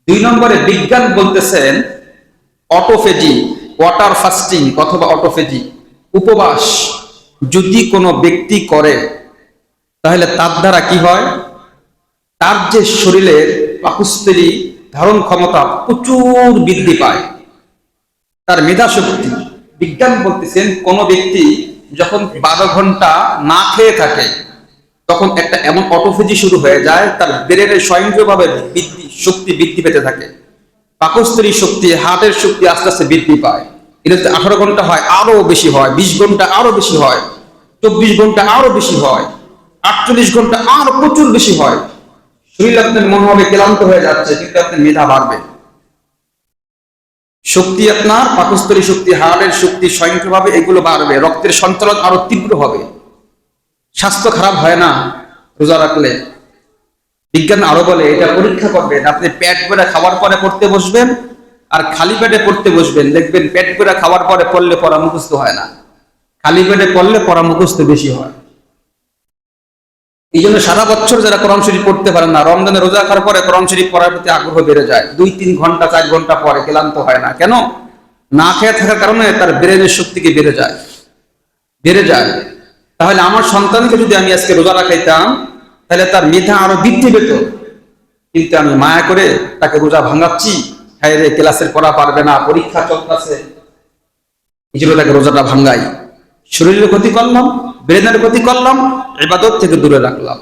দুই নম্বরে বিজ্ঞান বলতেছেন অটোফেজি, ওয়াটার ফাস্টিং অথবা অটোফেজি, উপবাস যদি কোনো ব্যক্তি করে তাহলে তার দ্বারা কি হয়, তার যে শরীরের পাকস্থলী ধারণ ক্ষমতা প্রচুর বৃদ্ধি পায়, তার মেধা শক্তি। বিজ্ঞান বলতেছেন কোন ব্যক্তি যখন 12 ঘন্টা না খেয়ে থাকে তখন একটা এমন অটোফেজি শুরু হয়ে যায়, তার ব্রেনের স্বয়ংক্রিয়ভাবে শক্তি বৃদ্ধি পেতে থাকে, পাকস্থলী শক্তি, হার্টের শক্তি আস্তে আস্তে বৃদ্ধি পায়। এটা 18 ঘন্টা হয় আরো বেশি হয়, 20 ঘন্টা আরো বেশি হয়, 24 ঘন্টা আরো বেশি হয়, 48 ঘন্টা আরো প্রচুর বেশি হয়। শরীর আপনার মনে হবে ক্লান্ত হয়ে যাচ্ছে, কিন্তু আপনার মেধা বাড়বে, শক্তি আপনার পাকস্থলী শক্তি, হাড়ের শক্তি স্বয়ংক্রিয়ভাবে এগুলো বাড়বে, রক্তের সঞ্চালন আরো তীব্র হবে, স্বাস্থ্য খারাপ হয় না রোজা রাখলে। বিজ্ঞান আরো বলে, এটা পরীক্ষা করবেন, আপনি পেট ভরে খাওয়ার পরে পড়তে বসবেন আর খালি পেটে পড়তে বসবেন, দেখবেন পেট ভরে খাওয়ার পরে পড়লে পড়া মুখস্থ হয় না, খালি পেটে পড়লে পড়া মুখস্থ বেশি হয়। এই জন্য সারা বছর যারা কোরআন শরীফ পড়তে পারেন না, রমজানে রোজা রাখার পরে কোরআন শরীফ পড়ার প্রতি আগ্রহ বেড়ে যায়, 2-3 ঘন্টা 4 ঘন্টা পরে ক্লান্ত হয় না। কেন? না খেয়ে থাকার কারণে তার ব্রেনের শক্তিকে বেড়ে যায়। তাহলে আমার সন্তানকে যদি আমি আজকে রোজা রাখাইতাম তাহলে তার মেধা আরো বৃদ্ধি পেত, কিন্তু আমি মায়া করে তাকে রোজা ভাঙাচ্ছি, হ্যাঁ রে ক্লাসের পড়া পারবে না, পরীক্ষা চলতেছে, এই জন্য তাকে রোজাটা ভাঙ্গাই, শরীরের ক্ষতি করলাম, ব্রেনের ক্ষতি করলাম, ইবাদত থেকে দূরে রাখলাম।